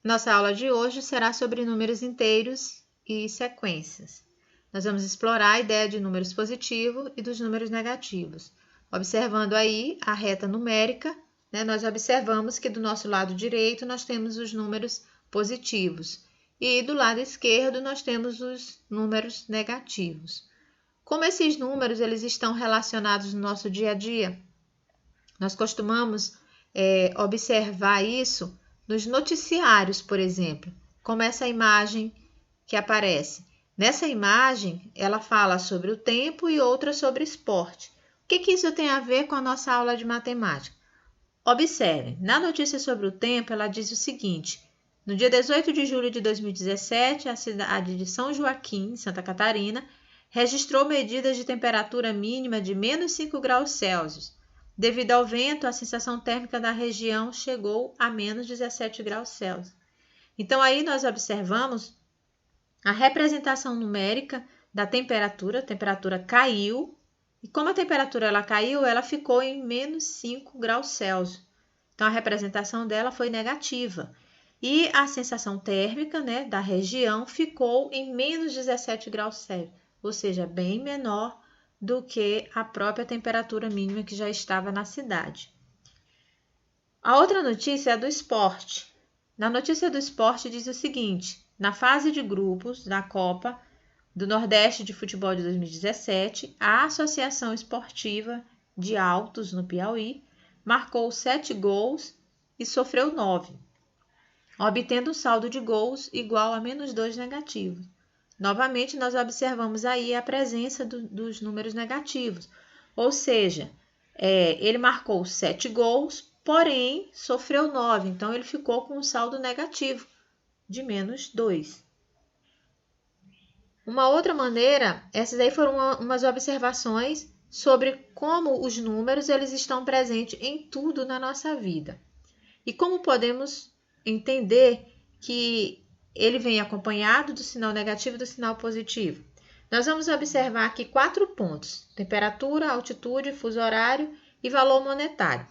Nossa aula de hoje será sobre números inteiros e sequências. Nós vamos explorar a ideia de números positivos e dos números negativos. Observando aí a reta numérica, nós observamos que do nosso lado direito nós temos os números positivos e do lado esquerdo nós temos os números negativos. Como esses números eles estão relacionados no nosso dia a dia? Nós costumamos observar isso nos noticiários, por exemplo, como essa imagem que aparece. Nessa imagem, ela fala sobre o tempo e outra sobre esporte. O que isso tem a ver com a nossa aula de matemática? Observe, na notícia sobre o tempo, ela diz o seguinte: no dia 18 de julho de 2017, a cidade de São Joaquim, Santa Catarina, registrou medidas de temperatura mínima de menos 5 graus Celsius. Devido ao vento, a sensação térmica da região chegou a menos 17 graus Celsius. Então, aí nós observamos a representação numérica da temperatura. A temperatura caiu. E como a temperatura ela caiu, ela ficou em menos 5 graus Celsius. Então, a representação dela foi negativa. E a sensação térmica da região ficou em menos 17 graus Celsius. Ou seja, bem menor do que a própria temperatura mínima que já estava na cidade. A outra notícia é do esporte. Na notícia do esporte diz o seguinte: na fase de grupos da Copa do Nordeste de Futebol de 2017, a Associação Esportiva de Altos, no Piauí, marcou 7 gols e sofreu 9, obtendo um saldo de gols igual a menos 2 negativos. Novamente, nós observamos aí a presença dos números negativos, ou seja, ele marcou 7 gols, porém sofreu 9, então ele ficou com um saldo negativo de menos 2. Uma outra maneira, essas aí foram umas observações sobre como os números eles estão presentes em tudo na nossa vida. E como podemos entender que ele vem acompanhado do sinal negativo e do sinal positivo. Nós vamos observar aqui 4 pontos: temperatura, altitude, fuso horário e valor monetário.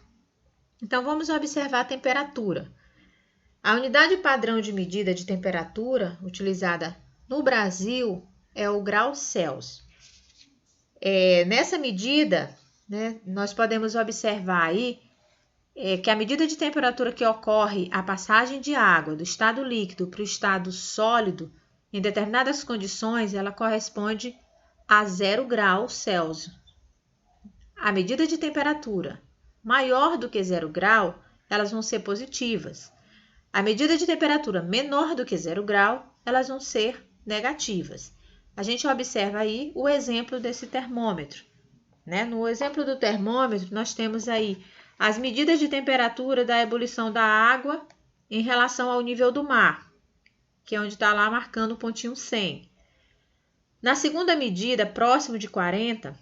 Então, vamos observar a temperatura. A unidade padrão de medida de temperatura utilizada no Brasil é o grau Celsius. Nessa medida, nós podemos observar aí que a medida de temperatura que ocorre a passagem de água do estado líquido para o estado sólido, em determinadas condições, ela corresponde a 0 graus Celsius. A medida de temperatura maior do que 0 grau, elas vão ser positivas. A medida de temperatura menor do que 0 grau, elas vão ser negativas. A gente observa aí o exemplo desse termômetro. No exemplo do termômetro, nós temos aí as medidas de temperatura da ebulição da água em relação ao nível do mar, que é onde está lá marcando o pontinho 100. Na segunda medida, próximo de 40,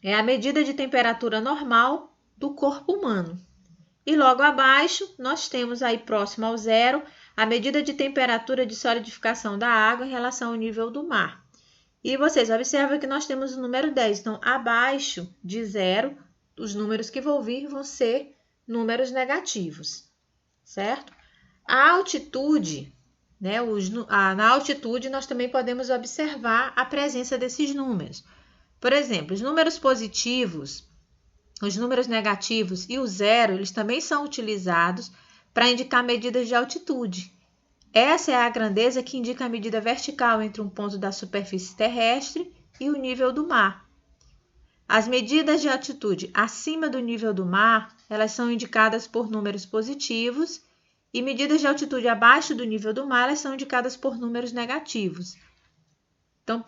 é a medida de temperatura normal do corpo humano. E logo abaixo, nós temos aí próximo ao zero, a medida de temperatura de solidificação da água em relação ao nível do mar. E vocês observam que nós temos o número 10. Então, abaixo de zero, os números que vão vir vão ser números negativos, certo? A altitude, na altitude nós também podemos observar a presença desses números. Por exemplo, os números positivos, os números negativos e o zero, eles também são utilizados para indicar medidas de altitude. Essa é a grandeza que indica a medida vertical entre um ponto da superfície terrestre e o nível do mar. As medidas de altitude acima do nível do mar, elas são indicadas por números positivos e medidas de altitude abaixo do nível do mar, elas são indicadas por números negativos. Então,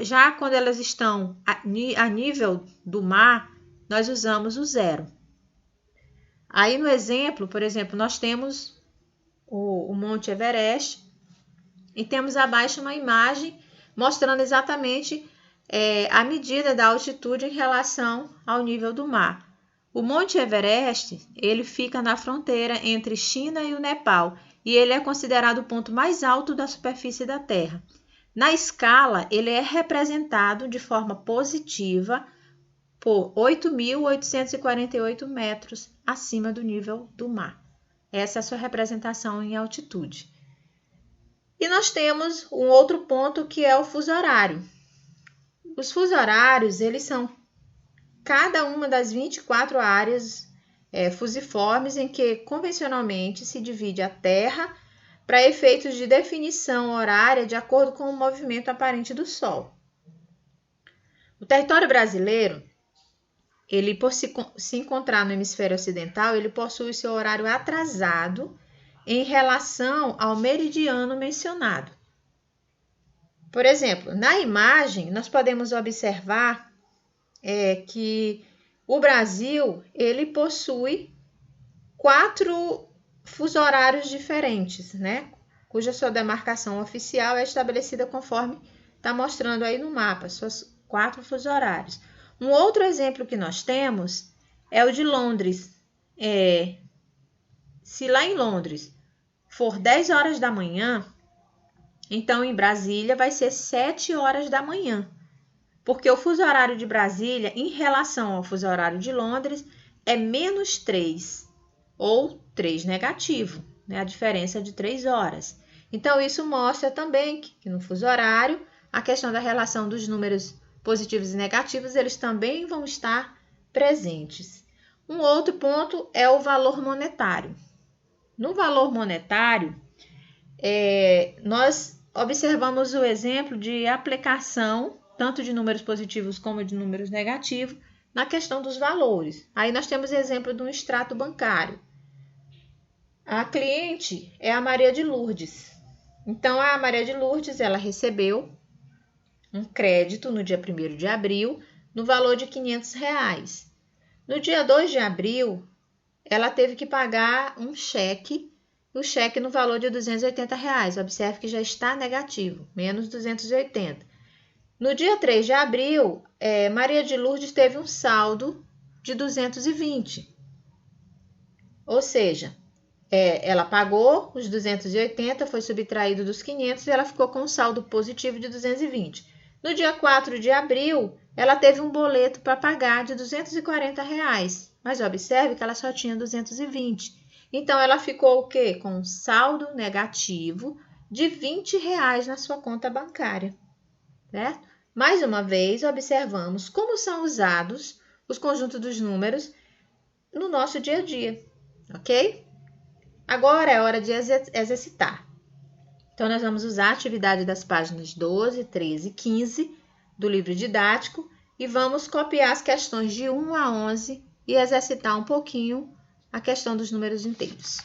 já quando elas estão a nível do mar, nós usamos o zero. Aí no exemplo, por exemplo, nós temos o Monte Everest e temos abaixo uma imagem mostrando exatamente a medida da altitude em relação ao nível do mar. O Monte Everest, ele fica na fronteira entre China e o Nepal e ele é considerado o ponto mais alto da superfície da Terra. Na escala, ele é representado de forma positiva por 8.848 metros acima do nível do mar. Essa é a sua representação em altitude. E nós temos um outro ponto que é o fuso horário. Os fusos horários, eles são cada uma das 24 áreas fusiformes em que convencionalmente se divide a Terra para efeitos de definição horária de acordo com o movimento aparente do Sol. O território brasileiro, ele por se encontrar no hemisfério ocidental, ele possui seu horário atrasado em relação ao meridiano mencionado. Por exemplo, na imagem, nós podemos observar que o Brasil ele possui 4 fusos horários diferentes, né? Cuja sua demarcação oficial é estabelecida conforme está mostrando aí no mapa, suas 4 fusos horários. Um outro exemplo que nós temos é o de Londres. Se lá em Londres for 10 horas da manhã, então em Brasília vai ser 7 horas da manhã. Porque o fuso horário de Brasília, em relação ao fuso horário de Londres, é -3, ou 3 negativo, né? A diferença de 3 horas. Então, isso mostra também que no fuso horário, a questão da relação dos números positivos e negativos, eles também vão estar presentes. Um outro ponto é o valor monetário. No valor monetário, nós observamos o exemplo de aplicação tanto de números positivos como de números negativos, na questão dos valores. Aí nós temos exemplo de um extrato bancário. A cliente é a Maria de Lourdes. Então, a Maria de Lourdes, ela recebeu um crédito no dia 1º de abril, no valor de R$500. No dia 2 de abril, ela teve que pagar um cheque, o cheque no valor de R$280. Observe que já está negativo, menos 280. No dia 3 de abril, Maria de Lourdes teve um saldo de 220. Ou seja, ela pagou os 280, foi subtraído dos 500 e ela ficou com um saldo positivo de 220. No dia 4 de abril, ela teve um boleto para pagar de R$240, mas observe que ela só tinha 220. Então, ela ficou o quê? Com um saldo negativo de R$20 na sua conta bancária. Certo? Mais uma vez, observamos como são usados os conjuntos dos números no nosso dia a dia, ok? Agora é hora de exercitar. Então, nós vamos usar a atividade das páginas 12, 13 e 15 do livro didático e vamos copiar as questões de 1 a 11 e exercitar um pouquinho a questão dos números inteiros.